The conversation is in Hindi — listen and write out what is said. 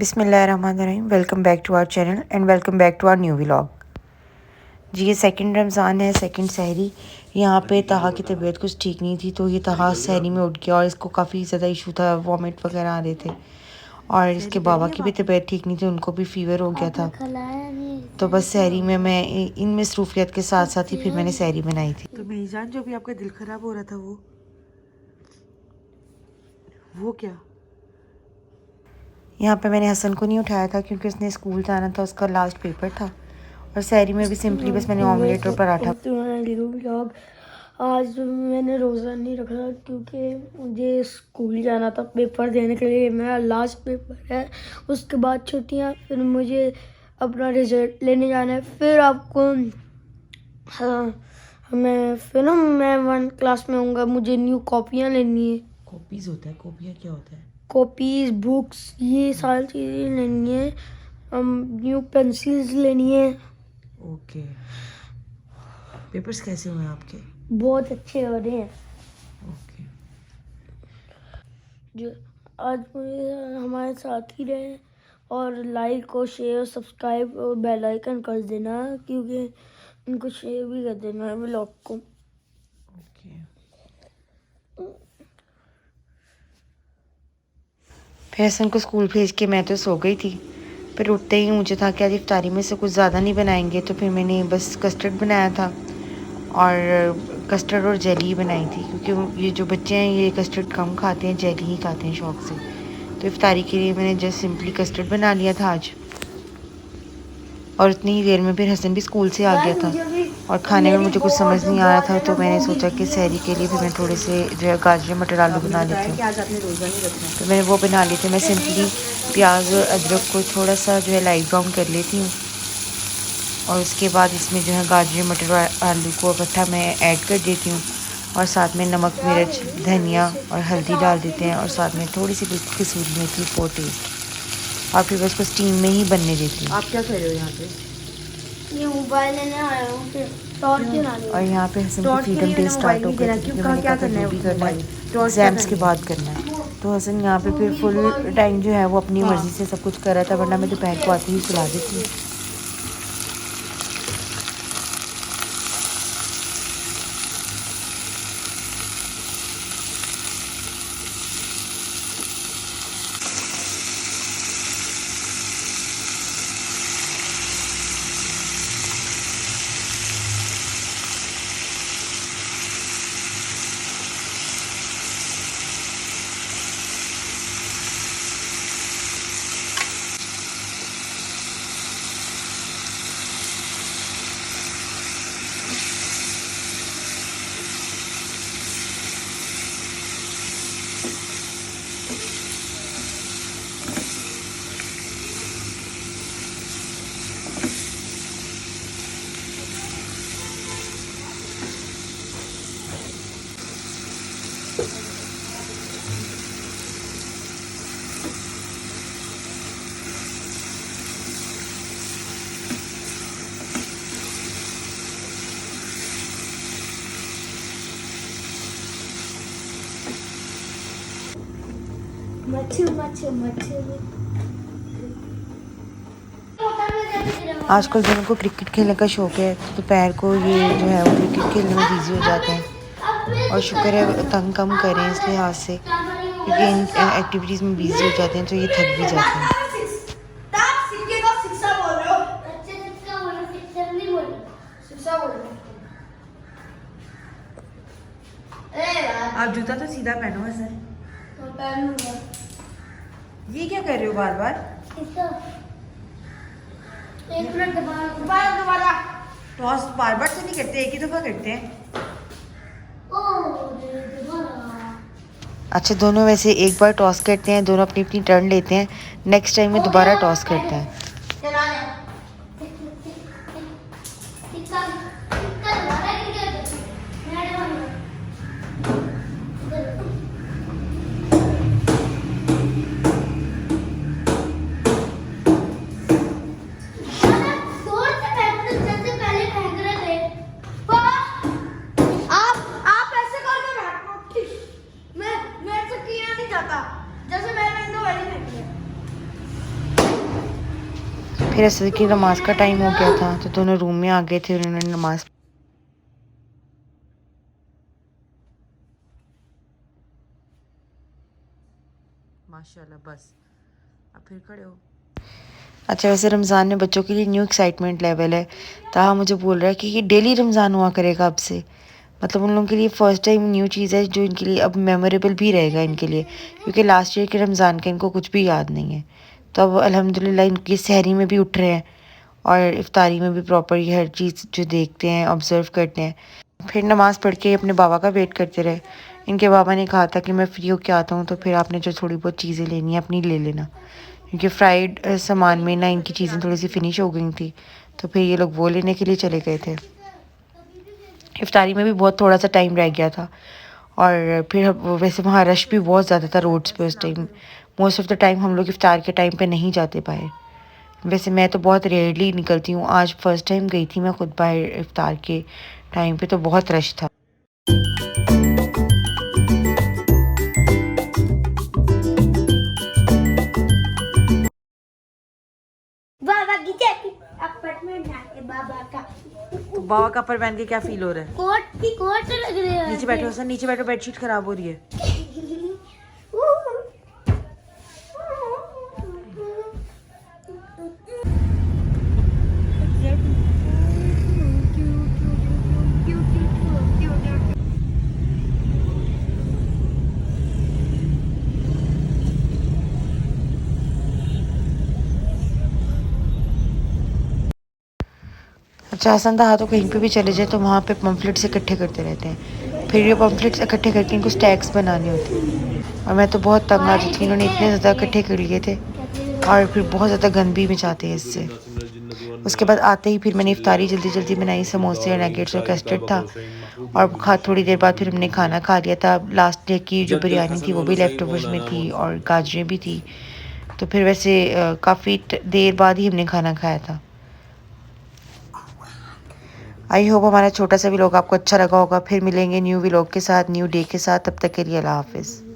बिस्मिल्लाहिर्रहमानिर्रहीम। Welcome back to our channel and welcome back to our new vlog. जी ये सेकंड रमज़ान है, सेकंड सहरी। यहाँ पे तहा की तबीयत कुछ ठीक नहीं थी तो ये तहा सहरी में उठ गया और इसको काफ़ी ज़्यादा इशू था, वॉमिट वगैरह आ रहे थे। और इसके बाबा की भी तबीयत ठीक नहीं थी, उनको भी फीवर हो गया था। तो बस सहरी में मैं इन मसरूफियत के साथ साथ ही फिर मैंने सहरी बनाई थी। तो मीजान, जो भी आपका दिल ख़राब हो रहा था वो क्या? यहाँ पे मैंने हसन को नहीं उठाया था क्योंकि उसने स्कूल जाना था, उसका लास्ट पेपर था। और सहरी में भी सिंपली बस मैंने ऑमलेट और पराठा। व्लॉग आज मैंने रोज़ा नहीं रखा क्योंकि मुझे स्कूल जाना था पेपर देने के लिए। मेरा लास्ट पेपर है, उसके बाद छुट्टियां, फिर मुझे अपना रिजल्ट लेने जाना है। फिर आपको मैं 1 क्लास में हूँगा, मुझे न्यू कॉपियाँ लेनी है। कॉपीज होता है? कॉपियाँ क्या होता है? कॉपीज, बुक्स, ये सारी चीज़ें लेनी है। न्यू पेंसिल्स लेनी है। ओके। पेपर्स कैसे हुए आपके? बहुत अच्छे हो रहे हैं। ओके। जो आज मुझे हमारे साथ ही रहे और लाइक और शेयर, सब्सक्राइब और बेल आइकन कर देना, क्योंकि उनको शेयर भी कर देना व्लॉग को। ओके। फिर हसन को स्कूल भेज के मैं तो सो गई थी। फिर उठते ही मुझे था कि आज इफ्तारी में से कुछ ज़्यादा नहीं बनाएंगे, तो फिर मैंने बस कस्टर्ड बनाया था और कस्टर्ड और जेली बनाई थी क्योंकि ये जो बच्चे हैं ये कस्टर्ड कम खाते हैं, जेली ही खाते हैं शौक़ से। तो इफ्तारी के लिए मैंने जस्ट सिंपली कस्टर्ड बना लिया था आज। और उतनी ही देर में फिर हसन भी स्कूल से आ गया था और खाने में मुझे कुछ समझ नहीं आ रहा था, तो मैंने सोचा कि सहरी के लिए फिर मैं थोड़े से जो है गाजर मटर आलू बना लेती हूँ। तो मैंने वो बना लिए थे। मैं सिंपली प्याज और अदरक को थोड़ा सा जो है लाइट ब्राउन कर लेती हूँ और उसके बाद इसमें जो है गाजर मटर और आलू को इकट्ठा मैं ऐड कर देती हूँ और साथ में नमक, मिर्च, धनिया और हल्दी डाल देते हैं और साथ में थोड़ी सी कसूरी मेथी फॉर टेस्ट, और फिर उसको स्टीम में ही बनने देती हूँ। आप क्या कर रहे हो यहाँ पे? ये मोबाइल लेने आया हूँ और यहाँ पे हसन की फ्रीडम डे स्टार्ट हो गया क्योंकि मैंने कहा था जो भी करना है एग्जाम्स के बाद करना है। तो हसन यहाँ पे फिर फुल टाइम जो है वो अपनी मर्ज़ी से सब कुछ कर रहा था, वरना मैं दोपहर को आती ही सुला देती हूँ। आजकल दोनों को क्रिकेट खेलने का शौक़ है, तो दोपहर को ये जो है वो क्रिकेट खेलने में बिज़ी हो जाते हैं। और शुक्र है तंग कम करें इस लिहाज से, क्योंकि इन एक्टिविटीज़ में बिज़ी हो जाते हैं तो ये थक भी जाते हैं। आप जूता तो सीधा पहनो हसन। ये क्या कर रहे हो बार बार? एक मिनट, दोबारा टॉस बार बार तो नहीं करते, एक ही दफा करते हैं। अच्छा, दोनों वैसे एक बार टॉस करते हैं, दोनों अपनी अपनी टर्न लेते हैं, नेक्स्ट टाइम में दोबारा टॉस करते हैं। फिर असर की नमाज का टाइम हो गया था, तो दोनों रूम में आ गए थे, उन्होंने नमाज माशाल्लाह। बस अब फिर खड़े हो। अच्छा, वैसे रमज़ान में बच्चों के लिए न्यू एक्साइटमेंट लेवल है। ताहा मुझे बोल रहा है कि ये डेली रमज़ान हुआ करेगा अब से। मतलब उन लोगों के लिए फ़र्स्ट टाइम न्यू चीज़ है जो इनके लिए अब मेमोरेबल भी रहेगा इनके लिए, क्योंकि लास्ट ईयर के रमज़ान का इनको कुछ भी याद नहीं है। तो अब अल्हम्दुलिल्लाह इनकी सहरी में भी उठ रहे हैं और इफ्तारी में भी प्रॉपर ये हर चीज़ जो देखते हैं, ऑब्ज़र्व करते हैं। फिर नमाज़ पढ़ के अपने बाबा का वेट करते रहे। इनके बाबा ने कहा था कि मैं फ्री होके आता हूँ, तो फिर आपने जो थोड़ी बहुत चीज़ें लेनी है अपनी ले लेना, क्योंकि फ्राइड सामान में ना इनकी चीज़ें थोड़ी सी फिनिश हो गई थी। तो फिर ये लोग वो लेने के लिए चले गए थे। इफ्तारी में भी बहुत थोड़ा सा टाइम रह गया था, और फिर वैसे वहाँ रश भी बहुत ज़्यादा था रोड्स पे उस time. Most of the time हम लोग इफ्तार के टाइम पे नहीं जाते पाए। वैसे मैं तो बहुत रेयरली निकलती हूँ, आज फर्स्ट टाइम गई थी मैं खुद बाहर इफ्तार के टाइम पे, तो बहुत रश था। बाबा की अपार्टमेंट है बाबा का। तो बाबा का अपर पहन के क्या फील हो रहा है? कोट लग रही है। नीचे बैठो सर, नीचे बैठो, बेडशीट खराब हो रही है। अच्छा, हसन दहा तो कहीं पे भी चले जाए तो वहाँ पे पम्फलेट्स इकट्ठे करते रहते हैं। फिर ये पम्फलेट्स इकट्ठे करके इनको स्टैक्स बनाने होते हैं, और मैं तो बहुत तंग आ जाती थी, इन्होंने इतने ज़्यादा इकट्ठे कर लिए थे, और फिर बहुत ज़्यादा गंद भी मचाते हैं इससे। उसके बाद आते ही फिर मैंने इफ्तारी जल्दी जल्दी बनाई, समोसे और नगेट्स और कस्टर्ड था, और थोड़ी देर बाद फिर हमने खाना खा लिया था। लास्ट डे की जो बिरयानी थी वो भी लेफ्ट ओवर्स में थी, और गाजरें भी थी। तो फिर वैसे काफ़ी देर बाद ही हमने खाना खाया था। आई होप हमारा छोटा सा व्लॉग आपको अच्छा लगा होगा। फिर मिलेंगे न्यू व्लॉग के साथ, न्यू डे के साथ। तब तक के लिए अल्लाह हाफिज़।